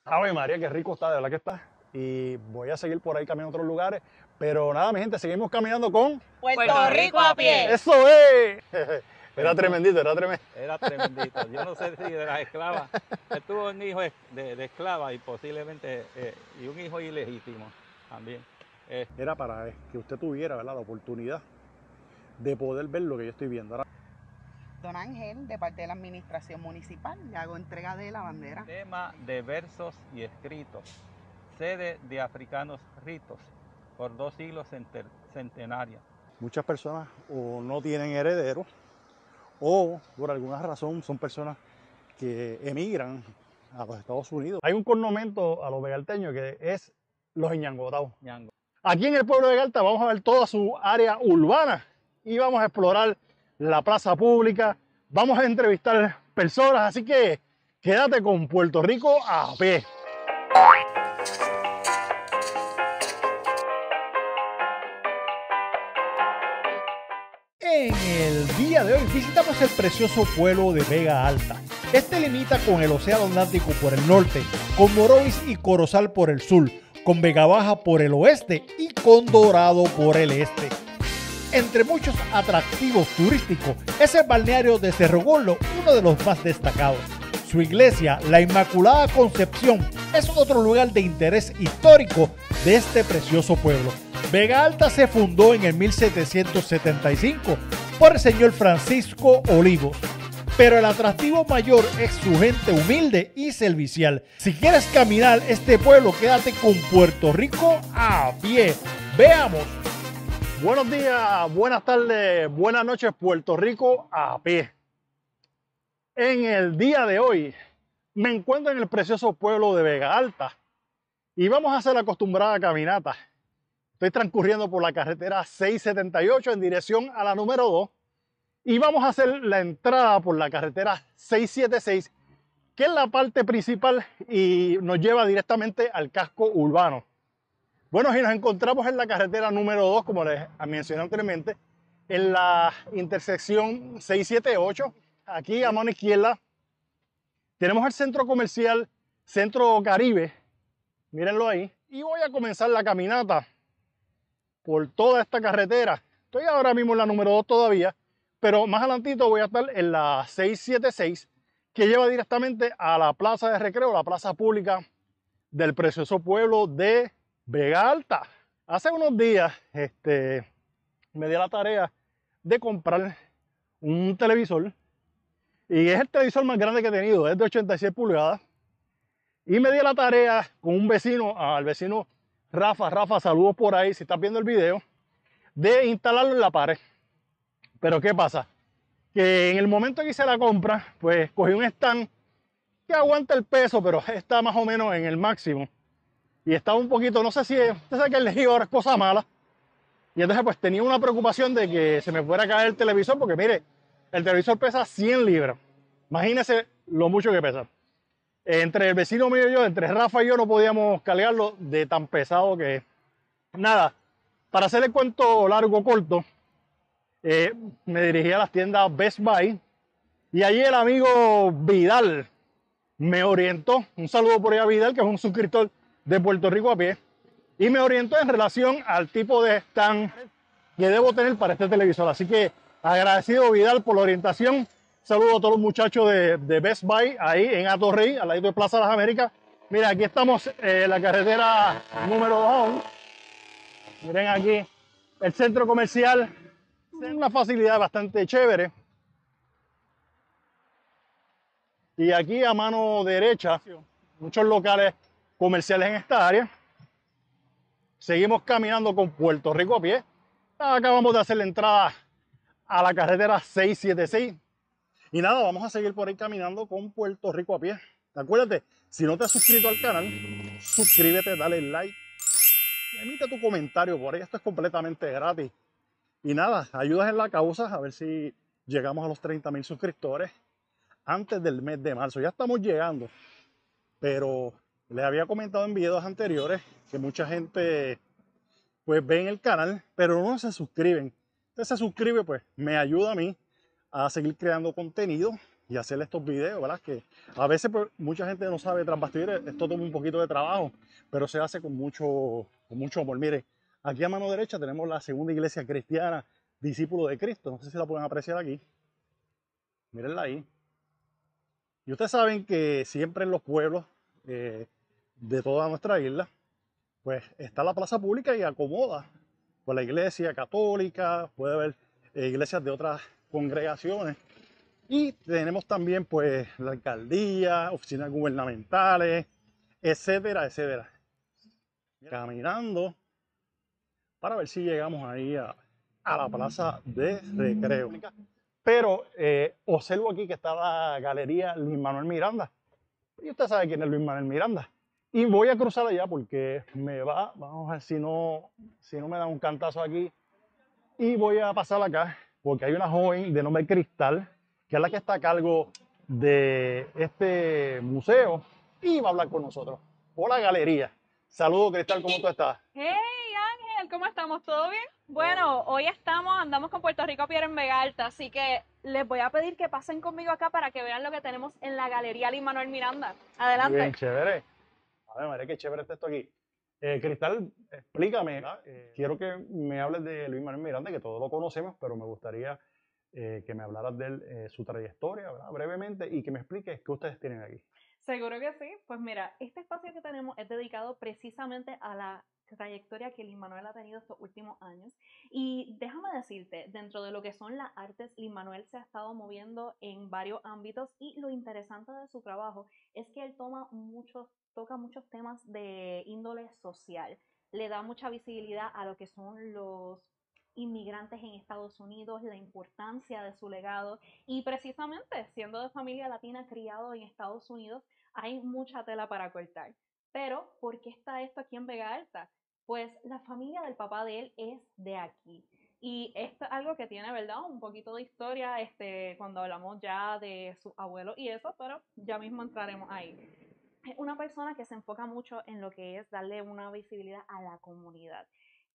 Ave María, qué rico está, de verdad que está. Y voy a seguir por ahí caminando a otros lugares. Pero nada, mi gente, seguimos caminando con Puerto Rico a pie. ¡Eso es! Era tremendito, era tremendo. Era tremendito. Yo no sé si de las esclavas. Él tuvo un hijo de esclava y posiblemente y un hijo ilegítimo también. Era para que usted tuviera, ¿verdad?, la oportunidad de poder ver lo que yo estoy viendo. Ahora, Don Ángel, de parte de la Administración Municipal, le hago entrega de la bandera. Tema de versos y escritos. Sede de africanos ritos por 2 siglos centenarios. muchas personas o no tienen herederos o por alguna razón son personas que emigran a los Estados Unidos. Hay un connomento a los vegalteños que es los Ñangotaos. Ñango. Aquí en el pueblo de Vegalta vamos a ver toda su área urbana y vamos a explorar la plaza pública, vamos a entrevistar personas, así que quédate con Puerto Rico a pie. En el día de hoy visitamos el precioso pueblo de Vega Alta. Este limita con el Océano Atlántico por el norte, con Morovis y Corozal por el sur, con Vega Baja por el oeste y con Dorado por el este. Entre muchos atractivos turísticos es el balneario de Cerro Gordo, uno de los más destacados. Su iglesia, la Inmaculada Concepción, es otro lugar de interés histórico de este precioso pueblo. Vega Alta se fundó en el 1775 por el señor Francisco Olivos, pero el atractivo mayor es su gente humilde y servicial. Si quieres caminar este pueblo, quédate con Puerto Rico a pie. Veamos. Buenos días, buenas tardes, buenas noches, Puerto Rico a pie. En el día de hoy me encuentro en el precioso pueblo de Vega Alta y vamos a hacer la acostumbrada caminata. Estoy transcurriendo por la carretera 678 en dirección a la número 2 y vamos a hacer la entrada por la carretera 676, que es la parte principal y nos lleva directamente al casco urbano. Bueno, y nos encontramos en la carretera número 2, como les mencioné anteriormente, en la intersección 678. Aquí a mano izquierda tenemos el centro comercial Centro Caribe, mírenlo ahí, y voy a comenzar la caminata por toda esta carretera. Estoy ahora mismo en la número 2 todavía, pero más adelantito voy a estar en la 676, que lleva directamente a la plaza de recreo, la plaza pública del precioso pueblo de Vega Alta. Hace unos días me di la tarea de comprar un televisor y es el televisor más grande que he tenido, es de 86 pulgadas, y me di la tarea con un vecino, al vecino Rafa, saludos por ahí si estás viendo el video, de instalarlo en la pared. Pero ¿qué pasa? Que en el momento que hice la compra, pues cogí un stand que aguanta el peso, pero está más o menos en el máximo. Y estaba un poquito, no sé si, usted sabe que el legido ahora es cosa mala. Y entonces pues tenía una preocupación de que se me fuera a caer el televisor, porque mire, el televisor pesa 100 libras. Imagínese lo mucho que pesa. Entre el vecino mío y yo, entre Rafa y yo, no podíamos cargarlo de tan pesado que es. Nada, para hacer el cuento largo corto, me dirigí a las tiendas Best Buy y allí el amigo Vidal me orientó. Un saludo por ahí a Vidal, que es un suscriptor de Puerto Rico a pie, y me orientó en relación al tipo de stand que debo tener para este televisor. Así que agradecido, Vidal, por la orientación. Saludo a todos los muchachos de Best Buy ahí en Atorrey, al lado de Plaza de las Américas. Mira, aquí estamos en la carretera número 2. Miren aquí el centro comercial. Es una facilidad bastante chévere. Y aquí a mano derecha, muchos locales comerciales en esta área. Seguimos caminando con Puerto Rico a pie. Acabamos de hacer la entrada a la carretera 676. Y nada, vamos a seguir por ahí caminando con Puerto Rico a pie. Acuérdate, si no te has suscrito al canal, suscríbete, dale like, emite tu comentario por ahí. Esto es completamente gratis. Y nada, ayudas en la causa a ver si llegamos a los 30,000 suscriptores antes del mes de marzo. Ya estamos llegando, pero les había comentado en videos anteriores que mucha gente pues ve en el canal, pero no se suscriben. Entonces se suscribe, pues me ayuda a mí a seguir creando contenido y hacer estos videos, ¿verdad? Que a veces pues, mucha gente no sabe tras bastidores, esto toma un poquito de trabajo, pero se hace con mucho amor. Mire, aquí a mano derecha tenemos la segunda iglesia cristiana, discípulo de Cristo. No sé si la pueden apreciar aquí. Mírenla ahí. Y ustedes saben que siempre en los pueblos de toda nuestra isla, pues está la plaza pública y acomoda pues la iglesia católica, puede haber iglesias de otras congregaciones. Y tenemos también pues la alcaldía, oficinas gubernamentales, etcétera, etcétera. Caminando para ver si llegamos ahí a la plaza de recreo. Pero observo aquí que está la galería Luis Manuel Miranda. Y usted sabe quién es Luis Manuel Miranda. Y voy a cruzar allá porque vamos a ver si no me da un cantazo aquí. Y voy a pasar acá porque hay una joven de nombre Cristal, que es la que está a cargo de este museo y va a hablar con nosotros. Hola, galería. Saludos, Cristal, ¿cómo tú estás? Hey Ángel, ¿cómo estamos? ¿Todo bien? Bueno, hoy andamos con Puerto Rico Pier en Vega Alta, así que les voy a pedir que pasen conmigo acá para que vean lo que tenemos en la Galería Luis Manuel Miranda. Adelante. Bien, chévere. A ver, María, qué chévere está esto aquí. Cristal, explícame. Quiero que me hables de Luis Manuel Miranda, que todos lo conocemos, pero me gustaría que me hablaras de él, su trayectoria, ¿verdad? Brevemente, y que me expliques qué ustedes tienen aquí. Seguro que sí. Pues mira, este espacio que tenemos es dedicado precisamente a la trayectoria que Luis Manuel ha tenido estos últimos años. Y déjame decirte, dentro de lo que son las artes, Luis Manuel se ha estado moviendo en varios ámbitos y lo interesante de su trabajo es que él toca muchos temas de índole social. Le da mucha visibilidad a lo que son los inmigrantes en Estados Unidos, la importancia de su legado y precisamente siendo de familia latina criado en Estados Unidos, hay mucha tela para cortar. Pero, ¿por qué está esto aquí en Vega Alta? Pues la familia del papá de él es de aquí. Y esto es algo que tiene, ¿verdad? Un poquito de historia cuando hablamos ya de sus abuelos y eso, pero ya mismo entraremos ahí. Es una persona que se enfoca mucho en lo que es darle una visibilidad a la comunidad.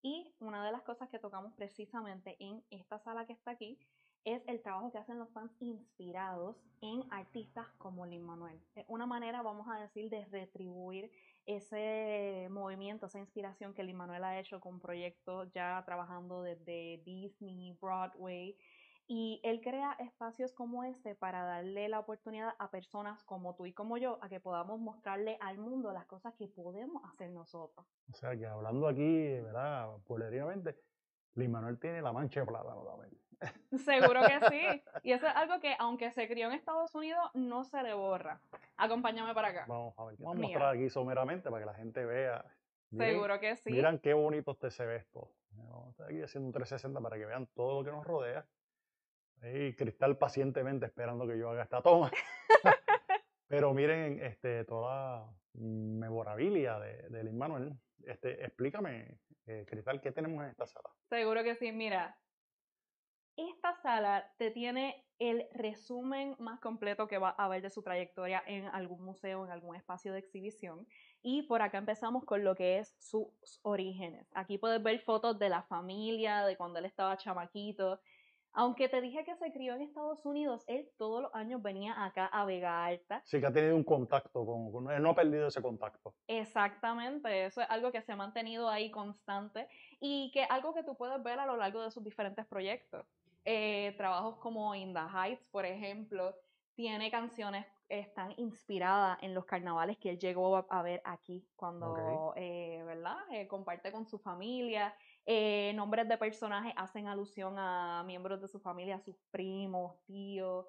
Y una de las cosas que tocamos precisamente en esta sala que está aquí es el trabajo que hacen los fans inspirados en artistas como Lin-Manuel. Es una manera, vamos a decir, de retribuir ese movimiento, esa inspiración que Lin-Manuel ha hecho con proyectos ya trabajando desde Disney, Broadway, y él crea espacios como este para darle la oportunidad a personas como tú y como yo a que podamos mostrarle al mundo las cosas que podemos hacer nosotros. O sea, que hablando aquí, ¿verdad? Puebleriamente, Luis Manuel tiene la mancha de plátano también. Seguro que sí. Y eso es algo que, aunque se crió en Estados Unidos, no se le borra. Acompáñame para acá. Vamos a ver, vamos a Mira. mostrar aquí someramente para que la gente vea. Seguro que sí. Miren qué bonito se ve esto. Vamos a estar aquí haciendo un 360 para que vean todo lo que nos rodea. Y Cristal pacientemente esperando que yo haga esta toma. Pero miren toda la memorabilia de Lin Manuel. Explícame, Cristal, ¿qué tenemos en esta sala? Seguro que sí. Mira, esta sala te tiene el resumen más completo que va a haber de su trayectoria en algún museo, en algún espacio de exhibición. Y por acá empezamos con lo que es sus orígenes. Aquí puedes ver fotos de la familia, de cuando él estaba chamaquito. Aunque te dije que se crió en Estados Unidos, él todos los años venía acá a Vega Alta. Sí, que ha tenido un contacto él no ha perdido ese contacto. Exactamente, eso es algo que se ha mantenido ahí constante y que algo que tú puedes ver a lo largo de sus diferentes proyectos. Trabajos como In the Heights, por ejemplo, tiene canciones, están inspiradas en los carnavales que él llegó a ver aquí cuando, ¿verdad? Comparte con su familia. Nombres de personajes hacen alusión a miembros de su familia, a sus primos, tíos.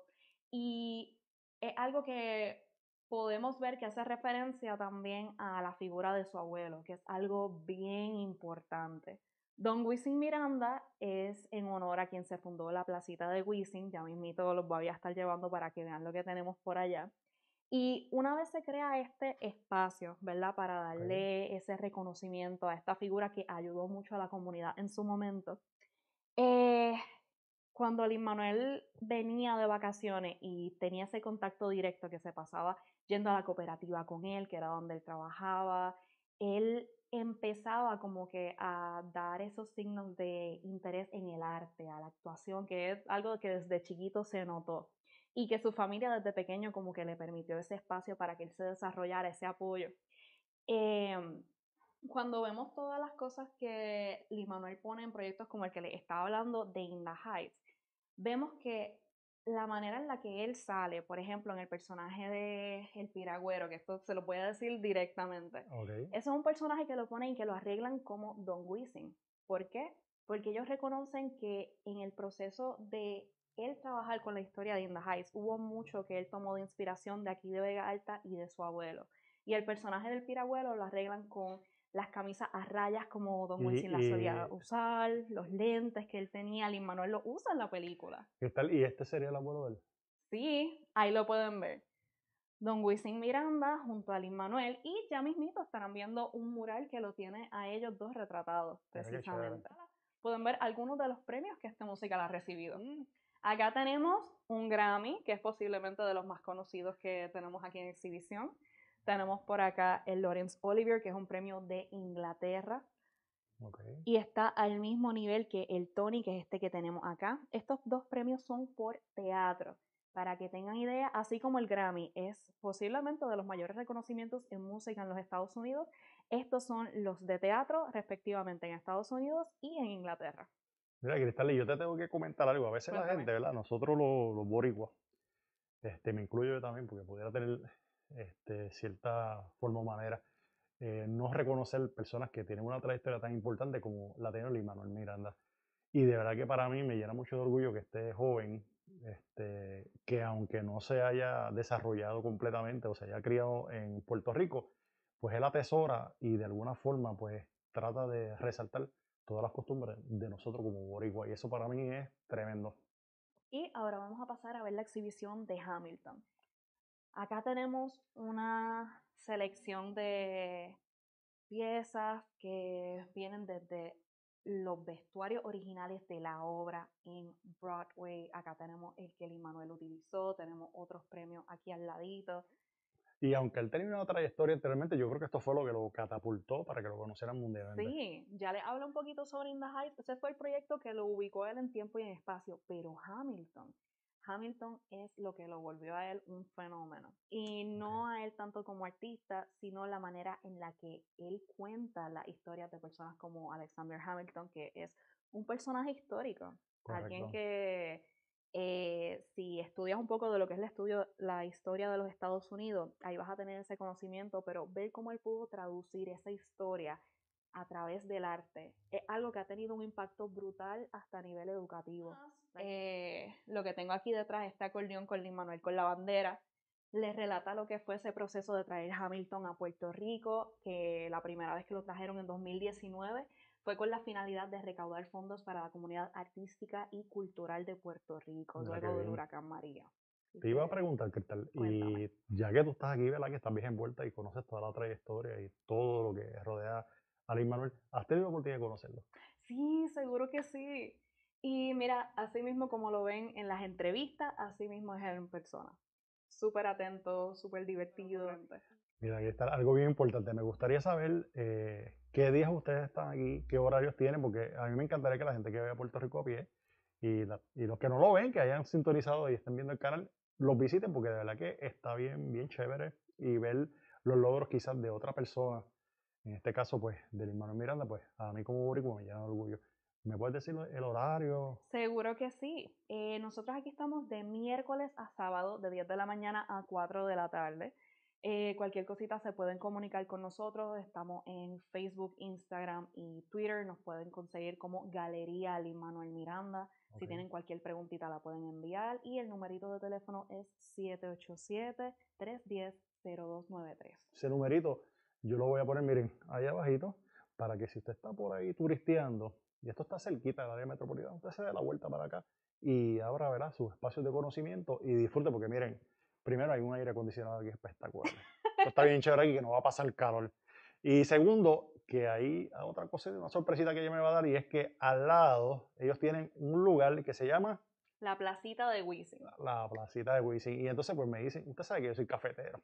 Y es algo que podemos ver que hace referencia también a la figura de su abuelo, que es algo bien importante. Don Wisin Miranda es en honor a quien se fundó la placita de Wisin, ya mismito los voy a estar llevando para que vean lo que tenemos por allá. Y una vez se crea este espacio, ¿verdad? Para darle ese reconocimiento a esta figura que ayudó mucho a la comunidad en su momento. Cuando Lin-Manuel venía de vacaciones y tenía ese contacto directo que se pasaba yendo a la cooperativa con él, que era donde él trabajaba, él empezaba como que a dar esos signos de interés en el arte, a la actuación, que es algo que desde chiquito se notó. y que su familia desde pequeño como que le permitió ese espacio para que él se desarrollara, ese apoyo. Cuando vemos todas las cosas que Lin-Manuel pone en proyectos como el que le estaba hablando de In the Heights, vemos que la manera en la que él sale, por ejemplo, en el personaje de El Piragüero, que esto se lo voy a decir directamente, Okay. ese es un personaje que lo ponen y que lo arreglan como Don Weasel. ¿Por qué? Porque ellos reconocen que en el proceso de él trabajar con la historia de In the Heights hubo mucho que él tomó de inspiración de aquí de Vega Alta y de su abuelo. Y el personaje del Piragüero lo arreglan con las camisas a rayas como Don Weasel las solía usar, los lentes que él tenía, Lin-Manuel lo usa en la película. ¿Qué tal? ¿Y este sería el abuelo de él? Sí, ahí lo pueden ver. Don Wisin Miranda junto a Lin-Manuel y ya mismito estarán viendo un mural que lo tiene a ellos dos retratados, precisamente. Pueden ver algunos de los premios que esta musical ha recibido. Acá tenemos un Grammy, que es posiblemente de los más conocidos que tenemos aquí en exhibición. Tenemos por acá el Laurence Olivier, que es un premio de Inglaterra. Okay. Y está al mismo nivel que el Tony, que es este que tenemos acá. Estos dos premios son por teatro. Para que tengan idea, así como el Grammy es posiblemente de los mayores reconocimientos en música en los Estados Unidos, estos son los de teatro, respectivamente, en Estados Unidos y en Inglaterra. Mira, Cristal, yo te tengo que comentar algo. A veces Cuéntame. la gente, ¿verdad? Nosotros los boricuas, me incluyo yo también, porque pudiera tener cierta forma o manera, no reconocer personas que tienen una trayectoria tan importante como la tiene Lin-Manuel Miranda. Y de verdad que para mí me llena mucho de orgullo que este joven, que aunque no se haya desarrollado completamente o se haya criado en Puerto Rico, pues él atesora y de alguna forma pues trata de resaltar todas las costumbres de nosotros como boricua, y eso para mí es tremendo. Y ahora vamos a pasar a ver la exhibición de Hamilton. Acá tenemos una selección de piezas que vienen desde los vestuarios originales de la obra en Broadway. Acá tenemos el que Lin-Manuel utilizó, tenemos otros premios aquí al ladito. Y aunque él tenía una trayectoria anteriormente, yo creo que esto fue lo que lo catapultó para que lo conocieran mundialmente. Sí, ya les hablo un poquito sobre In the Heights. Ese fue el proyecto que lo ubicó él en tiempo y en espacio, pero Hamilton es lo que lo volvió a él un fenómeno. Y no a él tanto como artista, sino la manera en la que él cuenta las historias de personas como Alexander Hamilton, que es un personaje histórico. Correcto. Alguien que si estudias un poco de lo que es la historia de los Estados Unidos, ahí vas a tener ese conocimiento, pero ver cómo él pudo traducir esa historia a través del arte es algo que ha tenido un impacto brutal hasta a nivel educativo. Lo que tengo aquí detrás, este acordeón con Lin-Manuel con la bandera, les relata lo que fue ese proceso de traer Hamilton a Puerto Rico, que la primera vez que lo trajeron en 2019 fue con la finalidad de recaudar fondos para la comunidad artística y cultural de Puerto Rico, luego del huracán María. Te iba a preguntar, Cristal, y ya que tú estás aquí, ¿verdad? Que estás bien envuelta y conoces toda la trayectoria y todo lo que rodea a Lin-Manuel, ¿has tenido la oportunidad de conocerlo? Sí, seguro que sí. Y mira, así mismo como lo ven en las entrevistas, así mismo es él en persona. Súper atento, súper divertido. Mira, aquí está algo bien importante. Me gustaría saber qué días ustedes están aquí, qué horarios tienen, porque a mí me encantaría que la gente que vaya a Puerto Rico a pie y los que no lo ven, que hayan sintonizado y estén viendo el canal, los visiten, porque de verdad que está bien, bien chévere, y ver los logros quizás de otra persona, en este caso pues de Lin-Manuel Miranda, pues a mí como boricua me llena de orgullo. ¿Me puedes decir el horario? Seguro que sí. Nosotros aquí estamos de miércoles a sábado, de 10 de la mañana a 4 de la tarde. Cualquier cosita se pueden comunicar con nosotros. Estamos en Facebook, Instagram y Twitter. Nos pueden conseguir como Galería Lin-Manuel Miranda. Okay. Si tienen cualquier preguntita la pueden enviar. Y el numerito de teléfono es 787-310-0293. Ese numerito yo lo voy a poner, miren, ahí abajito, para que si usted está por ahí turisteando, y esto está cerquita del área metropolitana, usted se dé la vuelta para acá y abra, verá, sus espacios de conocimiento y disfrute, porque miren, primero hay un aire acondicionado aquí espectacular. Esto está bien chévere aquí, que no va a pasar calor. Y segundo, que hay otra cosa, una sorpresita que ella me va a dar, y es que al lado ellos tienen un lugar que se llama la placita de Wisin. La placita de Wisin. Y entonces pues me dicen, usted sabe que yo soy cafetero.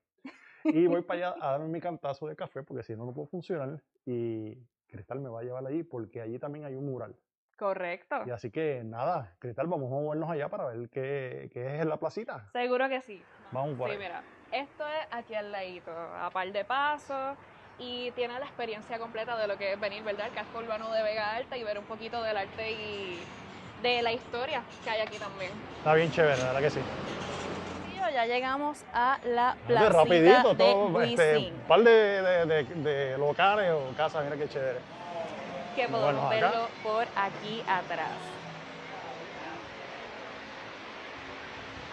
Y voy para allá a darme mi cantazo de café, porque si no, no puedo funcionar. Y Cristal me va a llevar allí, porque allí también hay un mural. Correcto. Y así que nada, Cristal, vamos a movernos allá para ver qué es en la placita. Seguro que sí. Vamos por Sí, ahí. mira, esto es aquí al ladito, a par de pasos, y tiene la experiencia completa de lo que es venir, ¿verdad? El casco urbano de Vega Alta y ver un poquito del arte y de la historia que hay aquí también. Está bien chévere, la verdad que sí. Ya llegamos a la Este, placita rapidito, de todo, Wisin, un par de locales o casas, mira qué chévere. que podemos Bueno, acá. verlo por aquí atrás.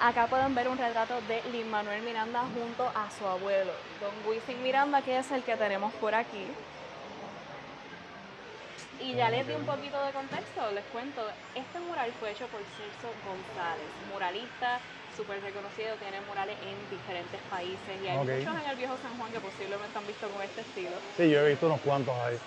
Acá pueden ver un retrato de Lin-Manuel Miranda junto a su abuelo, don Wisin Miranda, que es el que tenemos por aquí. Y ya les di un poquito de contexto, les cuento. Este mural fue hecho por Celso González, muralista súper reconocido, tiene murales en diferentes países y hay muchos en el viejo San Juan que posiblemente han visto con este estilo. Sí, yo he visto unos cuantos ahí.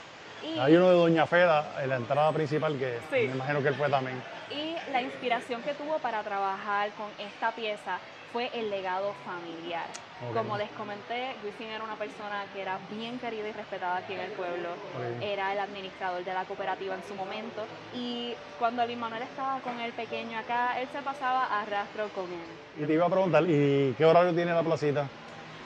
Y hay uno de Doña Feda en la entrada principal que sí, me imagino que él fue también. Y la inspiración que tuvo para trabajar con esta pieza fue el legado familiar. Como les comenté, Wisin era una persona que era bien querida y respetada aquí en el pueblo. Era el administrador de la cooperativa en su momento. Y cuando Lin-Manuel estaba con el pequeño acá, él se pasaba a rastro con él. Y te iba a preguntar, ¿y qué horario tiene la placita?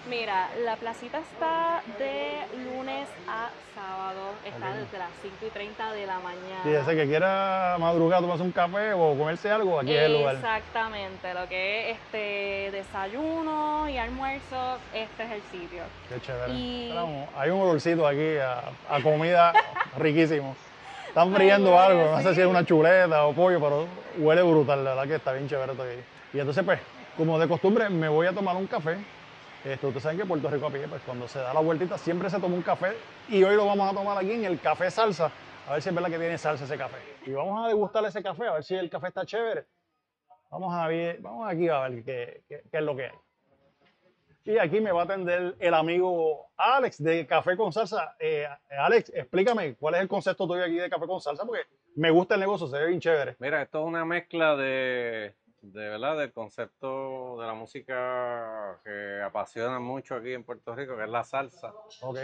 Mira, la placita está de lunes a sábado, está desde las 5:30 de la mañana. Y ese que quiera madrugar, tomarse un café o comerse algo, aquí es el lugar. Exactamente, lo que es desayuno y almuerzo, este es el sitio. Qué chévere. Y hay un olorcito aquí a comida riquísimo. Están friendo algo, no sé si es una chuleta o pollo, pero huele brutal, la verdad que está bien chévere todo aquí. Y entonces pues, como de costumbre, me voy a tomar un café. Ustedes saben que Puerto Rico a pie, pues cuando se da la vueltita siempre se toma un café y hoy lo vamos a tomar aquí en el Café Salsa, a ver si es verdad que tiene salsa ese café. Y vamos a degustar ese café, a ver si el café está chévere. Vamos aquí a ver qué es lo que hay. Y aquí me va a atender el amigo Alex de Café con Salsa. Alex, explícame, ¿cuál es el concepto tuyo aquí de Café con Salsa? Porque me gusta el negocio, se ve bien chévere. Mira, esto es una mezcla de verdad, del concepto de la música que apasiona mucho aquí en Puerto Rico, que es la salsa. Ok.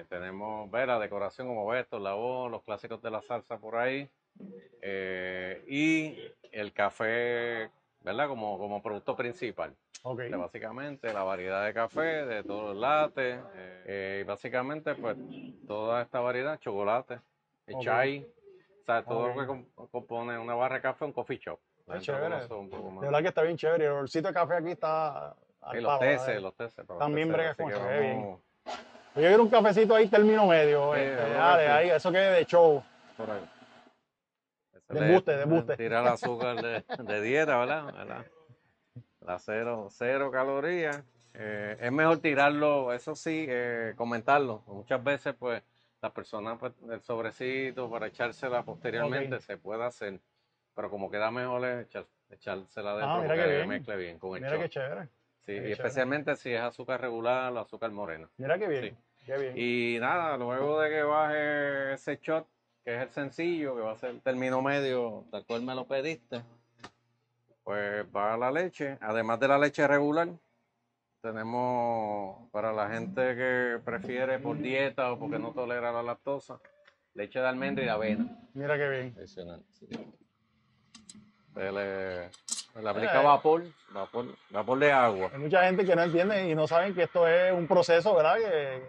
Tenemos, la decoración como ves, la voz, los clásicos de la salsa por ahí. Y el café, ¿verdad? Como producto principal. Okay. Básicamente la variedad de café, de todos los lates, y básicamente pues toda esta variedad, chocolate, chai, o sea, todo lo que compone una barra de café, un coffee shop. Es chévere. De verdad que está bien chévere. El olorcito de café aquí está. Y los teces. También bregas con eso, se ve bien. Yo quiero un cafecito ahí, término medio. Dale, ahí, eso que es de show. Por ahí. De embuste. Tirar el azúcar de dieta, ¿verdad? La cero calorías. Es mejor tirarlo, eso sí, comentarlo. Muchas veces, pues, las personas, pues, el sobrecito para echársela posteriormente se puede hacer. Pero como queda mejor es echársela dentro porque mezcle bien con el Mira qué chévere. Sí, y especialmente si es azúcar regular o azúcar moreno. Mira qué bien, sí. Qué bien. Y nada, luego de que baje ese shot, que es el sencillo, que va a ser el término medio, tal cual me lo pediste, pues va la leche. Además de la leche regular, tenemos para la gente que prefiere por dieta o porque no tolera la lactosa, leche de almendra y de avena. Mira qué bien. Adicional. Sí. Le aplica vapor de agua. Hay mucha gente que no entiende y no saben que esto es un proceso, ¿verdad?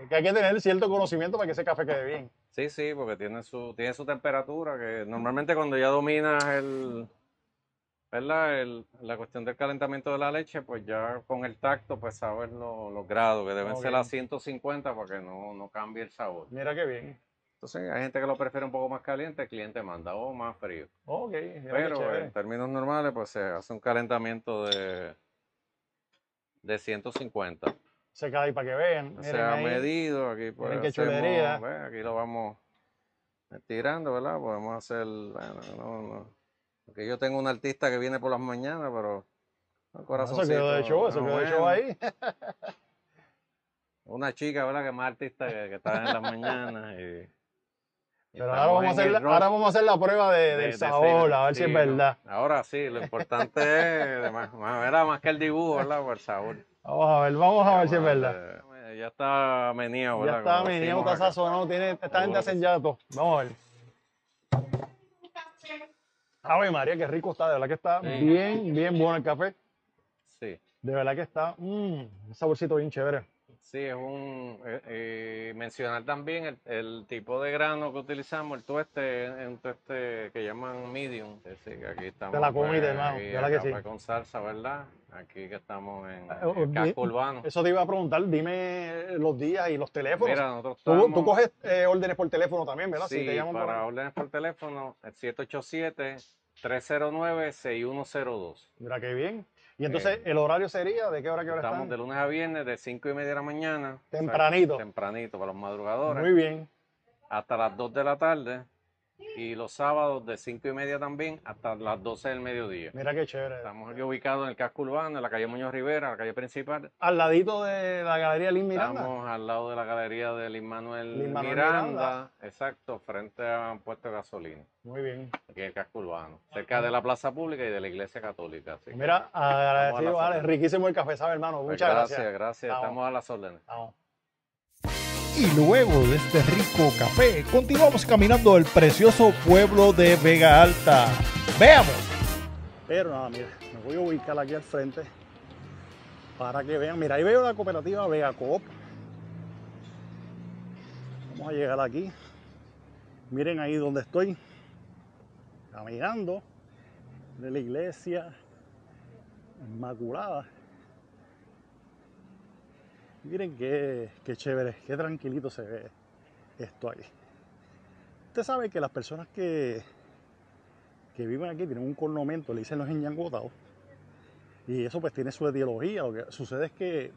Que hay que tener cierto conocimiento para que ese café quede bien. Sí, porque tiene su temperatura, que normalmente cuando ya dominas la cuestión del calentamiento de la leche, pues ya con el tacto, pues sabes los grados, que deben ser a 150 para que no cambie el sabor. Mira qué bien. Entonces hay gente que lo prefiere un poco más caliente, el cliente manda o más frío. Ok. Pero en términos normales, pues se hace un calentamiento de 150. Se cae ahí para que vean. Se ha medido, aquí pues miren qué chulería. Aquí lo vamos tirando, ¿verdad? Podemos hacer, porque yo tengo un artista que viene por las mañanas, pero eso quedó de show, ahí. Una chica, ¿verdad? Que es más artista que está en las mañanas pero ahora vamos a hacer la prueba del sabor, a ver si es verdad. Ahora sí, lo importante es más que el dibujo, ¿verdad? Por el sabor. Vamos a ver si es verdad. Ya está meneado, ¿verdad? Ya está meneado, está sazonado, esta gente hace ya todo. Vamos a ver. Ave María, qué rico está, de verdad que está Sí. bien bueno el café. Sí. De verdad que está un saborcito bien chévere. Sí, mencionar también el tipo de grano que utilizamos, el tueste, es un tueste que llaman medium. Sí, que aquí estamos, Te la comiste, pues, hermano, aquí de verdad que sí. café con salsa, ¿verdad? Aquí que estamos en Oh, el casco urbano. Eso te iba a preguntar, dime los días y los teléfonos. Mira, nosotros Tú estamos, coges órdenes por teléfono también, ¿verdad? Si te sí, llaman por para ahí. órdenes por teléfono, el 787-309-6102. Mira qué bien. Y entonces, ¿el horario sería de qué hora a qué hora Estamos están? de lunes a viernes de 5:30 de la mañana. Tempranito. O sea, tempranito para los madrugadores. Muy bien. Hasta las 2 de la tarde. Y los sábados de 5:30 también hasta las 12 del mediodía. Mira qué chévere. Estamos aquí ubicados en el casco urbano, en la calle Muñoz Rivera, la calle principal. Al ladito de la Galería Lin Miranda. Estamos al lado de la galería de Lin-Manuel Lin-Manuel Miranda, exacto, frente a un puesto de gasolina, Muy bien. aquí en el casco urbano, cerca de la plaza pública y de la iglesia católica. Así que, Mira, agradecido, Vamos a la vale. zona. Riquísimo el café, ¿sabes, hermano? pues Muchas gracias. gracias. Vamos. Estamos a las órdenes. Vamos. Y luego de este rico café, continuamos caminando el precioso pueblo de Vega Alta. ¡Veamos! Pero nada, mira, me voy a ubicar aquí al frente para que vean. Mira, ahí veo la cooperativa Vega Coop. Vamos a llegar aquí. Miren ahí donde estoy, caminando de la iglesia Inmaculada. Miren qué chévere, qué tranquilito se ve esto aquí. Usted sabe que las personas que viven aquí tienen un cornomento, le dicen los enñangotados. Y eso pues tiene su etiología. Lo que sucede es que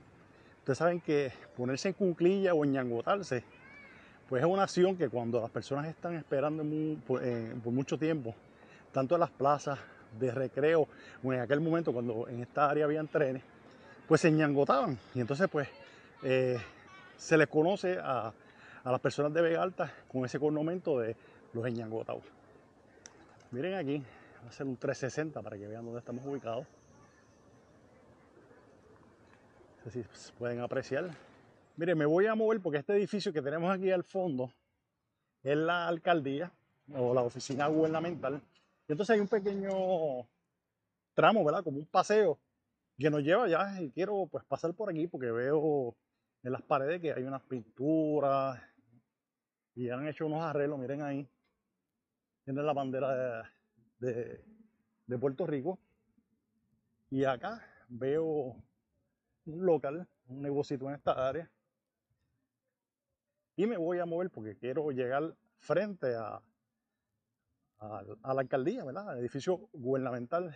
ustedes saben que ponerse en cuclilla o enñangotarse, pues es una acción que cuando las personas están esperando por mucho tiempo, tanto en las plazas de recreo o en aquel momento cuando en esta área habían trenes, pues se enñangotaban. Y entonces pues se les conoce a las personas de Vega Alta con ese cornomento de los enñangotados. Miren aquí, voy a hacer un 360 para que vean dónde estamos ubicados. No sé si pueden apreciar. Miren, me voy a mover porque este edificio que tenemos aquí al fondo es la alcaldía o la oficina gubernamental. Y entonces hay un pequeño tramo, ¿verdad? Como un paseo que nos lleva allá y quiero pues pasar por aquí porque veo en las paredes que hay unas pinturas y han hecho unos arreglos, miren ahí. Tienen la bandera de Puerto Rico. Y acá veo un local, un negocito en esta área. Y me voy a mover porque quiero llegar frente a la alcaldía, ¿verdad? Al edificio gubernamental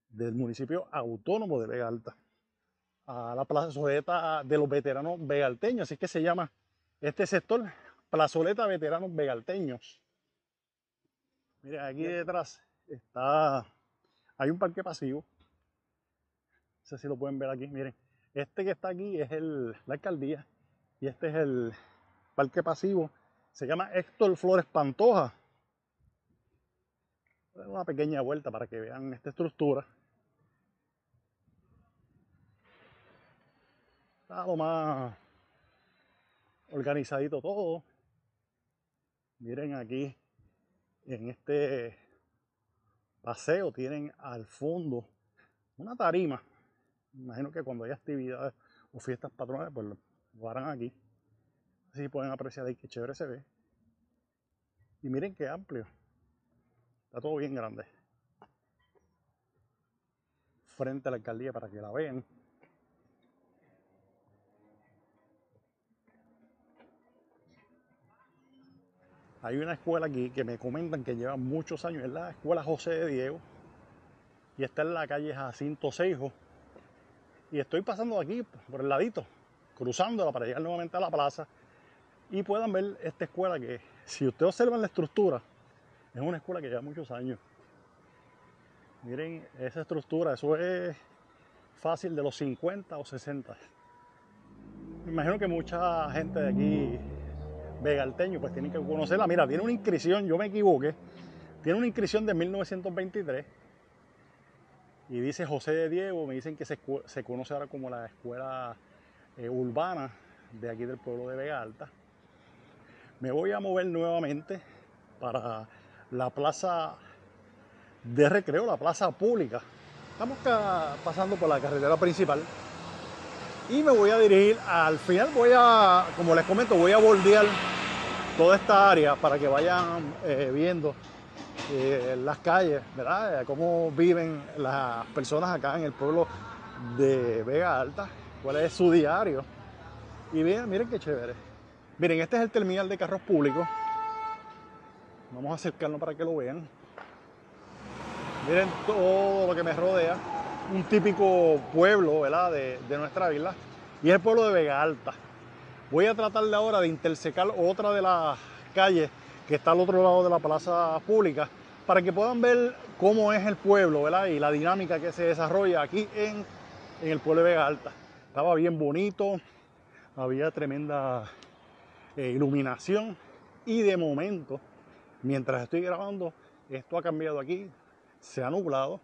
del municipio autónomo de Vega Alta. A la plazoleta de los veteranos vegalteños, así que se llama este sector, plazoleta veteranos vegalteños. Miren, aquí detrás hay un parque pasivo. No sé si lo pueden ver aquí, miren. Este que está aquí es la alcaldía y este es el parque pasivo. Se llama Héctor Flores Pantoja. Voy a dar una pequeña vuelta para que vean esta estructura. Está lo más organizadito todo. Miren aquí, en este paseo tienen al fondo una tarima. Me imagino que cuando hay actividades o fiestas patronales, pues lo harán aquí. Así pueden apreciar ahí qué chévere se ve. Y miren qué amplio. Está todo bien grande. Frente a la alcaldía para que la vean. Hay una escuela aquí que me comentan que lleva muchos años, es la Escuela José de Diego. Y está en la calle Jacinto Seijo. Y estoy pasando aquí por el ladito, cruzándola para llegar nuevamente a la plaza. Y puedan ver esta escuela que, si ustedes observan la estructura, es una escuela que lleva muchos años. Miren esa estructura, eso es fácil de los 50 o 60. Me imagino que mucha gente de aquí, vegalteño, pues tienen que conocerla. Mira, tiene una inscripción, yo me equivoqué, tiene una inscripción de 1923 y dice José de Diego. Me dicen que se conoce ahora como la escuela urbana de aquí del pueblo de Vega Alta. Me voy a mover nuevamente para la plaza de Recreo, la plaza pública. Estamos pasando por la carretera principal y me voy a dirigir al final. Como les comento, voy a bordear toda esta área para que vayan viendo las calles, ¿verdad? Cómo viven las personas acá en el pueblo de Vega Alta, cuál es su diario. Y miren qué chévere. Miren, este es el terminal de carros públicos. Vamos a acercarnos para que lo vean. Miren todo lo que me rodea. Un típico pueblo, ¿verdad?, de nuestra isla. Y es el pueblo de Vega Alta. Voy a tratar de ahora de intersecar otra de las calles que está al otro lado de la plaza pública para que puedan ver cómo es el pueblo, ¿verdad?, y la dinámica que se desarrolla aquí en el pueblo de Vega Alta. Estaba bien bonito, había tremenda iluminación y de momento, mientras estoy grabando, esto ha cambiado aquí, se ha nublado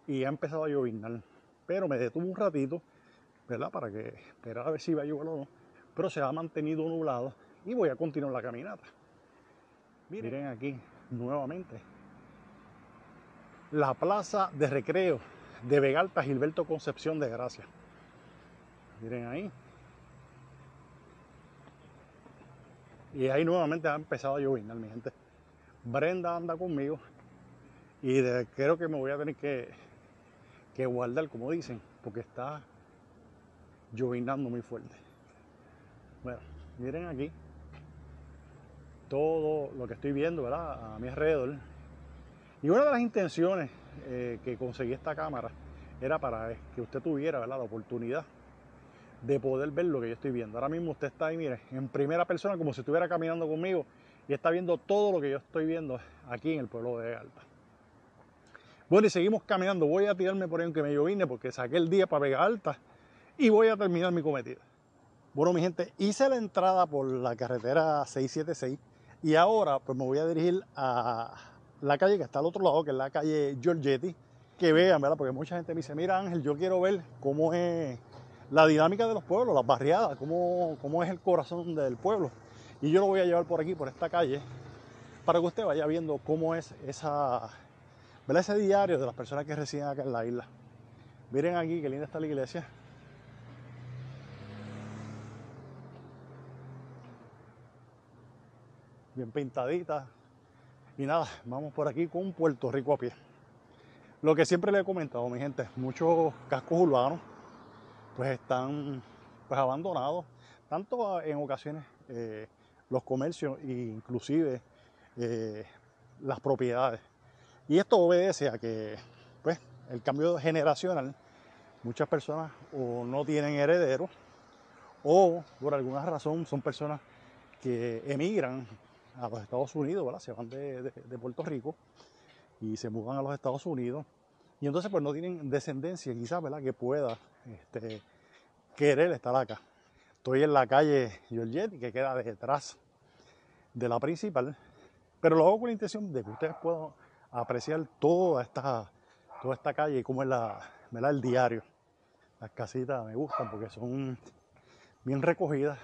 y ha empezado a lloviznar. Pero me detuve un ratito, ¿verdad?, para esperar a ver si iba a llover o no, pero se ha mantenido nublado y voy a continuar la caminata. Miren aquí nuevamente la plaza de recreo de Vega Alta, Gilberto Concepción de Gracia. Miren ahí. Y ahí nuevamente ha empezado a lloviznar, mi gente. Brenda anda conmigo y creo que me voy a tener que guardar, como dicen, porque está lloviznando muy fuerte. Bueno, miren aquí todo lo que estoy viendo, ¿verdad?, a mi alrededor. Y una de las intenciones que conseguí esta cámara era para que usted tuviera, ¿verdad?, la oportunidad de poder ver lo que yo estoy viendo. Ahora mismo usted está ahí, mire, en primera persona, como si estuviera caminando conmigo y está viendo todo lo que yo estoy viendo aquí en el pueblo de Vega Alta. Bueno, y seguimos caminando. Voy a tirarme por ahí aunque me llovine porque saqué el día para Vega Alta y voy a terminar mi cometida. Bueno, mi gente, hice la entrada por la carretera 676 y ahora pues me voy a dirigir a la calle que está al otro lado, que es la calle Giorgetti. Que vean, ¿verdad?, porque mucha gente me dice, mira Ángel, yo quiero ver cómo es la dinámica de los pueblos, las barriadas, cómo es el corazón del pueblo. Y yo lo voy a llevar por aquí, por esta calle, para que usted vaya viendo cómo es ¿verdad?, ese diario de las personas que residen acá en la isla. Miren aquí qué linda está la iglesia. Bien pintadita. Y nada, vamos por aquí con Puerto Rico a pie. Lo que siempre les he comentado, mi gente, muchos cascos urbanos pues están pues abandonados, tanto en ocasiones los comercios e inclusive las propiedades. Y esto obedece a que pues el cambio generacional, muchas personas o no tienen herederos o por alguna razón son personas que emigran a los Estados Unidos, ¿verdad?, se van de Puerto Rico y se mudan a los Estados Unidos y entonces pues no tienen descendencia quizás, ¿verdad?, que pueda querer estar acá. Estoy en la calle Giorgetti, que queda detrás de la principal, pero lo hago con la intención de que ustedes puedan apreciar toda esta calle y cómo es ¿verdad?, el diario. Las casitas me gustan porque son bien recogidas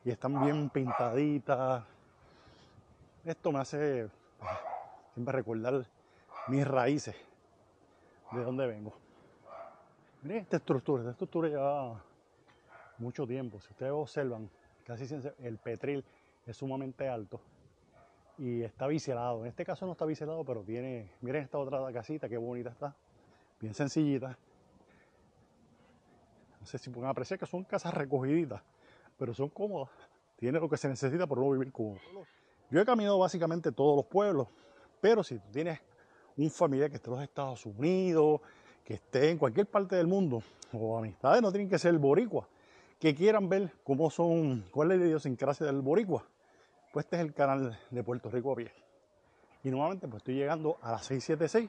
y están bien pintaditas. Esto me hace siempre recordar mis raíces, de dónde vengo. Miren esta estructura lleva mucho tiempo. Si ustedes observan, casi el petril es sumamente alto y está biselado. En este caso no está biselado, pero tiene, miren esta otra casita, qué bonita está, bien sencillita. No sé si pueden apreciar que son casas recogiditas, pero son cómodas. Tiene lo que se necesita por no vivir cómodo. Yo he caminado básicamente todos los pueblos, pero si tú tienes un familiar que esté en los Estados Unidos, que esté en cualquier parte del mundo, o amistades, no tienen que ser boricua, que quieran ver cuál es la idiosincrasia del boricua, pues este es el canal de Puerto Rico a pie. Y nuevamente pues estoy llegando a la 676,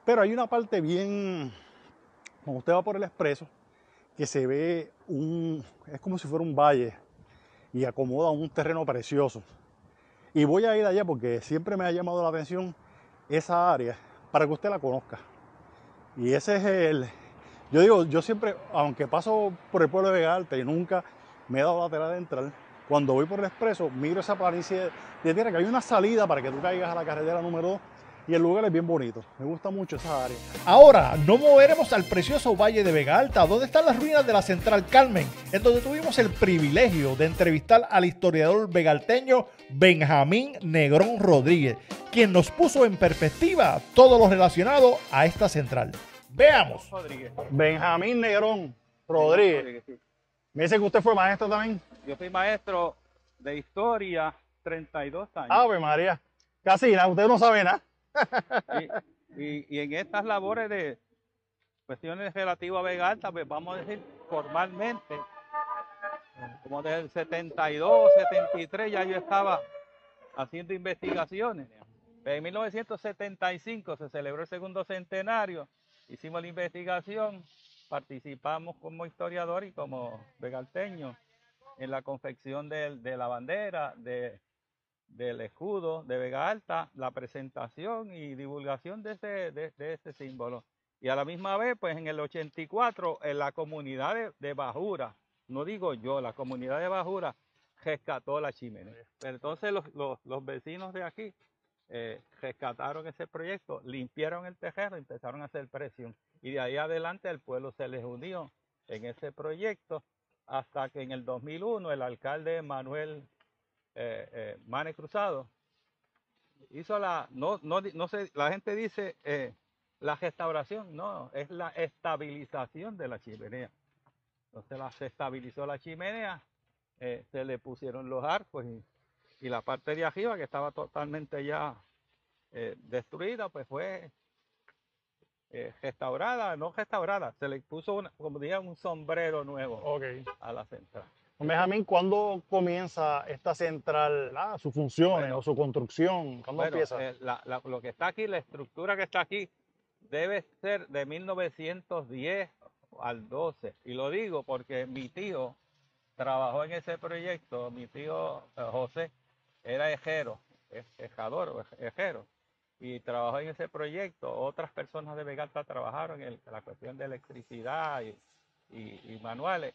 pero hay una parte bien, cuando usted va por el expreso, que se ve es como si fuera un valle y acomoda un terreno precioso. Y voy a ir allá porque siempre me ha llamado la atención esa área para que usted la conozca. Y ese es yo siempre, aunque paso por el pueblo de Vega Alta y nunca me he dado la tarea de entrar, cuando voy por el expreso, miro esa planicie de tierra, que hay una salida para que tú caigas a la carretera número 2, y el lugar es bien bonito. Me gusta mucho esa área. Ahora nos moveremos al precioso Valle de Vega Alta, donde están las ruinas de la Central Carmen, en donde tuvimos el privilegio de entrevistar al historiador vegalteño Benjamín Negrón Rodríguez, quien nos puso en perspectiva todo lo relacionado a esta central. Veamos. Benjamín Negrón Rodríguez. Sí. Me dice que usted fue maestro también. Yo fui maestro de historia 32 años. Ave María. Casi nada, usted no sabe nada. Y en estas labores de cuestiones relativas a Vega Alta, pues vamos a decir formalmente, como desde el 72, 73 ya yo estaba haciendo investigaciones. En 1975 se celebró el segundo centenario, hicimos la investigación, participamos como historiador y como vegalteño en la confección de la bandera, del escudo de Vega Alta, la presentación y divulgación de ese símbolo. Y a la misma vez, pues en el 84, en la comunidad de Bajura, no digo yo, la comunidad de Bajura rescató la chimenea. Pero entonces los vecinos de aquí rescataron ese proyecto, limpiaron el tejero, empezaron a hacer presión. Y de ahí adelante el pueblo se les unió en ese proyecto, hasta que en el 2001 el alcalde Manuel Mane Cruzado hizo no sé, la gente dice la restauración, no, es la estabilización de la chimenea. Entonces se estabilizó la chimenea, se le pusieron los arcos y la parte de arriba, que estaba totalmente ya destruida, pues fue restaurada, no restaurada, se le puso como dirían, un sombrero nuevo a la central. Benjamín, ¿cuándo comienza esta central, sus funciones o su construcción? ¿Cuándo empieza? Lo que está aquí, la estructura que está aquí, debe ser de 1910 al 12. Y lo digo porque mi tío trabajó en ese proyecto, mi tío José era ejero, ejero, y trabajó en ese proyecto. Otras personas de Vega Alta trabajaron en la cuestión de electricidad y manuales.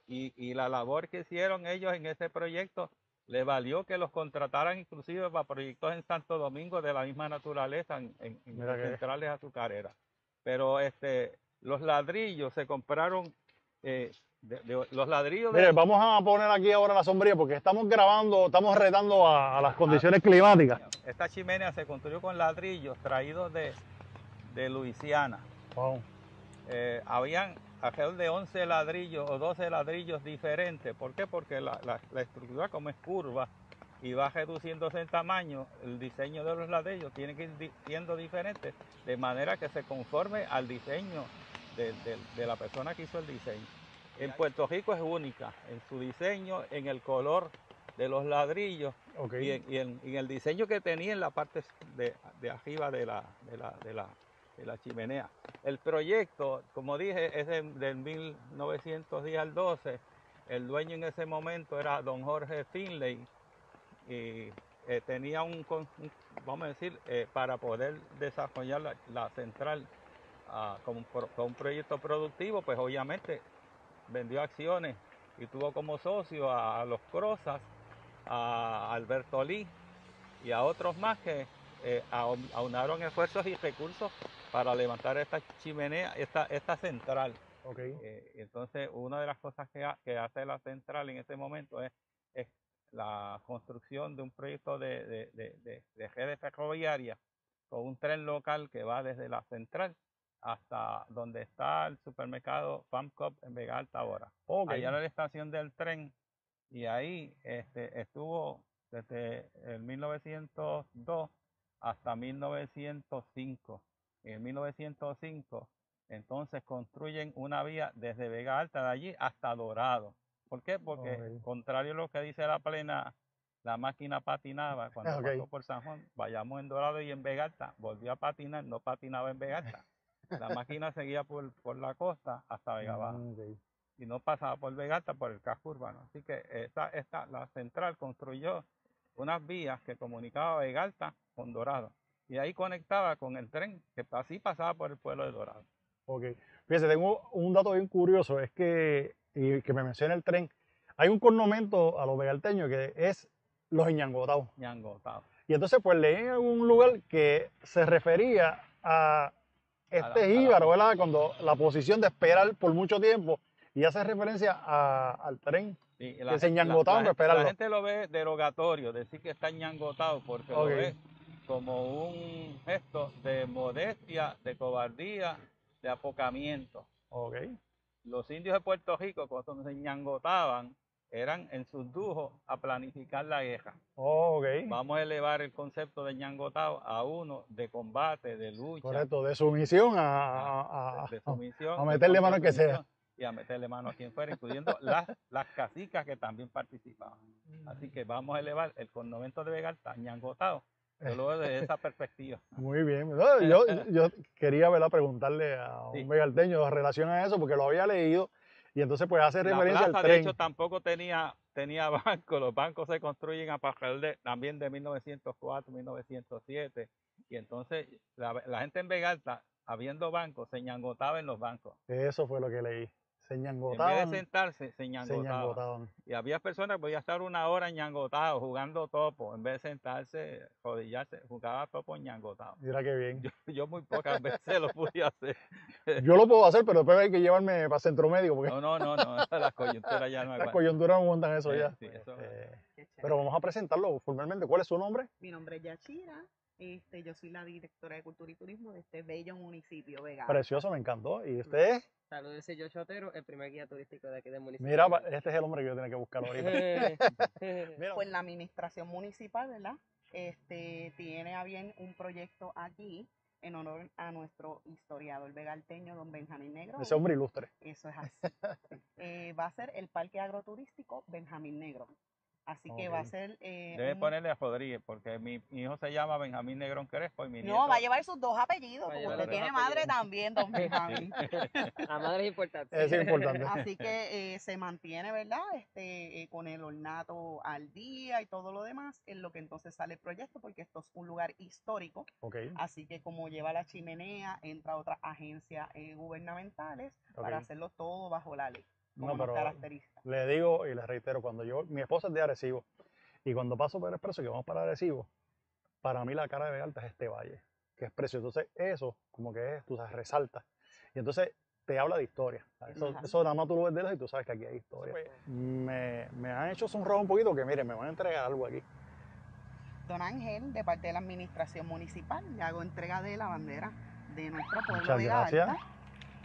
Y la labor que hicieron ellos en ese proyecto le valió que los contrataran inclusive para proyectos en Santo Domingo de la misma naturaleza, en centrales azucareras. Pero los ladrillos se compraron, los ladrillos... Mire, vamos a poner aquí ahora la sombrilla porque estamos grabando, estamos retando a las condiciones climáticas. Esta chimenea se construyó con ladrillos traídos de Luisiana. Wow. Habían alrededor de 11 ladrillos o 12 ladrillos diferentes. ¿Por qué? Porque la estructura, como es curva y va reduciéndose en tamaño, el diseño de los ladrillos tiene que ir siendo diferente, de manera que se conforme al diseño de la persona que hizo el diseño. En Puerto Rico es única en su diseño, en el color de los ladrillos y en el diseño que tenía en la parte de arriba de la chimenea. El proyecto, como dije, es del 1910 al 12. El dueño en ese momento era don Jorge Finley y tenía vamos a decir, para poder desarrollar la central con un proyecto productivo, pues obviamente vendió acciones y tuvo como socio a los Crozas, a Alberto Lee y a otros más que aunaron esfuerzos y recursos para levantar esta chimenea, esta central. Entonces, una de las cosas que hace la central en este momento es la construcción de un proyecto de red ferroviaria con un tren local que va desde la central hasta donde está el supermercado FAMCOP en Vega Alta ahora. Allá era la estación del tren y ahí estuvo desde el 1902 hasta 1905. En 1905 entonces construyen una vía desde Vega Alta de allí hasta Dorado. ¿Por qué? Porque contrario a lo que dice la plena, la máquina patinaba cuando pasó por San Juan, vayamos en Dorado y en Vega Alta, volvió a patinar, no patinaba en Vega Alta. La máquina seguía por la costa hasta Vega Baja y no pasaba por Vega Alta, por el casco urbano. Así que la central construyó unas vías que comunicaba Vega Alta con Dorado y ahí conectaba con el tren que así pasaba por el pueblo de Dorado. Fíjese, tengo un dato bien curioso, es que me menciona el tren. Hay un cornomento a los vegalteños que es los ñangotaos. Y entonces pues leí en algún lugar que se refería a este jíbaro, ¿verdad? Cuando la posición de esperar por mucho tiempo y hace referencia al tren Sí, que se ñangotaban para esperarlo. La gente lo ve derogatorio, decir que está ñangotado, porque Ok. lo ve como un gesto de modestia, de cobardía, de apocamiento. Ok. Los indios de Puerto Rico, cuando se ñangotaban, eran en sus dujos a planificar la guerra. Ok. Vamos a elevar el concepto de ñangotado a uno de combate, de lucha, Correcto, de sumisión a de sumisión, a meterle mano al que sea. y a meterle mano a quien fuera, incluyendo las cacicas que también participaban. Así que vamos a elevar el convento de Vega Alta ñangotado, solo desde esa perspectiva. Muy bien. No, yo quería, ¿verdad?, preguntarle a Sí. un vegalteño en relación a eso, porque lo había leído y entonces pues hace La referencia plaza, al de tren. hecho, tampoco tenía bancos. Los bancos se construyen a partir también de 1904, 1907. Y entonces la gente en Vega Alta, habiendo bancos, se ñangotaba en los bancos. Eso fue lo que leí. Se En vez ñangotaban. de sentarse, se Se ñangotaban. ñangotaban. Y había personas que podían estar una hora ñangotados, jugando topo. En vez de sentarse, rodillarse, jugaba topo ñangotado. Mira qué bien. Yo muy pocas veces lo pude hacer. Yo lo puedo hacer, pero después hay que llevarme para centro médico, porque No, las coyunturas ya no las aguantan. coyunturas me montan eso Sí, ya. sí, eso Qué chévere. Pero vamos a presentarlo formalmente. ¿Cuál es su nombre? Mi nombre es Yachira. Yo soy la directora de Cultura y Turismo de este bello municipio Vega Alta. Precioso, me encantó. ¿Y usted? Saludos, soy Joshua Otero, el primer guía turístico de aquí del municipio. Mira, este es el hombre que yo tenía que buscar ahorita. Mira, Pues la administración municipal, ¿verdad? Tiene a bien un proyecto aquí en honor a nuestro historiador vegalteño, don Benjamín Negro. ese hombre ilustre. Eso es así. Va a ser el Parque Agroturístico Benjamín Negro. Así que va a Ok. ser... Debe ponerle a Rodríguez, porque mi hijo se llama Benjamín Negrón Crespo y mi No, nieto... va a llevar sus dos apellidos, Va a porque llevar usted los tiene dos madre apellidos. también, don Benjamín. La madre es importante. Eso es importante. Así que se mantiene, ¿verdad? Con el ornato al día y todo lo demás, en lo que entonces sale el proyecto, porque esto es un lugar histórico. Ok. Así que como lleva la chimenea, entra otras agencias gubernamentales para Ok. hacerlo todo bajo la ley, No, como nos pero caracteriza. le digo y le reitero, mi esposa es de Arecibo, y cuando paso por el Expreso que vamos para Arecibo, para mí la cara de Vega Alta es este valle, que es precioso. Entonces eso, como que es, tú sabes, resalta. Y entonces te habla de historia. Ajá. Eso nada más tú lo ves de lejos y tú sabes que aquí hay historia. Me han hecho sonrojar un poquito, que miren, me van a entregar algo aquí. Don Ángel, de parte de la administración municipal, le hago entrega de la bandera de nuestro pueblo Muchas Vega gracias. Alta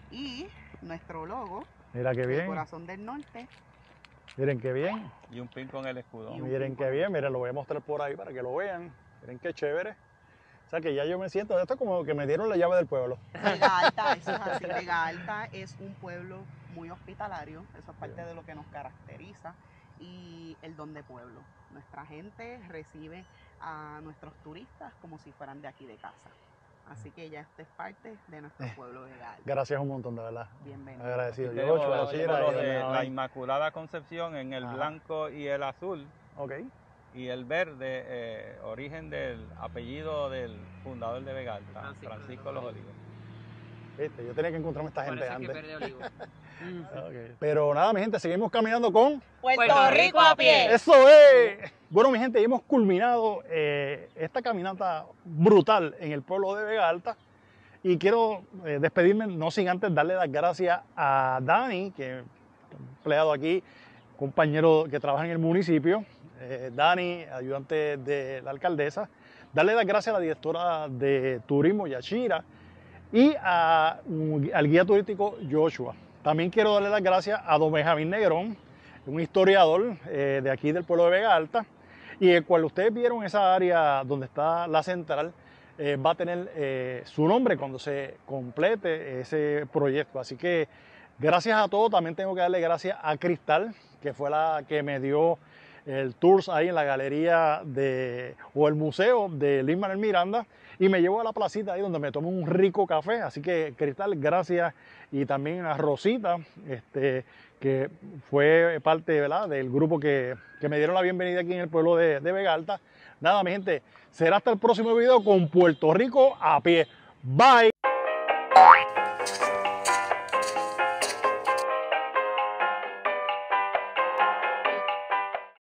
y nuestro logo, Mira qué el bien, corazón del norte. miren qué bien, Y un pin con el escudo. Y un miren qué bien, miren, lo voy a mostrar por ahí para que lo vean. Miren qué chévere. O sea que ya yo me siento, esto es como que me dieron la llave del pueblo. Vega Alta, eso es así. Vega Alta es un pueblo muy hospitalario, eso es parte de lo que nos caracteriza, y el don de pueblo. Nuestra gente recibe a nuestros turistas como si fueran de aquí de casa. Así que ya esta es parte de nuestro pueblo Vega Alta. Gracias un montón, de verdad. Bienvenido. Agradecido. Tenemos Yo, los Chira, símbolos y de Benjamín. la Inmaculada Concepción en el Ajá. blanco y el azul, Ok. y el verde, origen del apellido del fundador de Vega Alta, Francisco Los Olivos. Viste, yo tenía que encontrarme esta Por gente eso es que antes. verde olivo. Ok. Pero nada, mi gente, seguimos caminando con... Puerto Rico a pie. ¡Eso es! Bueno, mi gente, hemos culminado esta caminata brutal en el pueblo de Vega Alta. Y quiero despedirme, no sin antes darle las gracias a Dani, que es empleado aquí, compañero que trabaja en el municipio. Dani, ayudante de la alcaldesa. Darle las gracias a la directora de turismo, Yachira, y al guía turístico Joshua. También quiero darle las gracias a don Benjamín Negrón, un historiador de aquí del pueblo de Vega Alta, y el cual ustedes vieron esa área donde está la central, va a tener su nombre cuando se complete ese proyecto. Así que gracias a todos. También tengo que darle gracias a Cristal, que fue la que me dio el tours ahí en la galería o el museo de Lin-Manuel Miranda, y me llevó a la placita ahí donde me tomé un rico café. Así que Cristal, gracias. Y también a Rosita, que fue parte, ¿verdad?, del grupo que me dieron la bienvenida aquí en el pueblo de Vega Alta. Nada, mi gente, será hasta el próximo video con Puerto Rico a pie. Bye.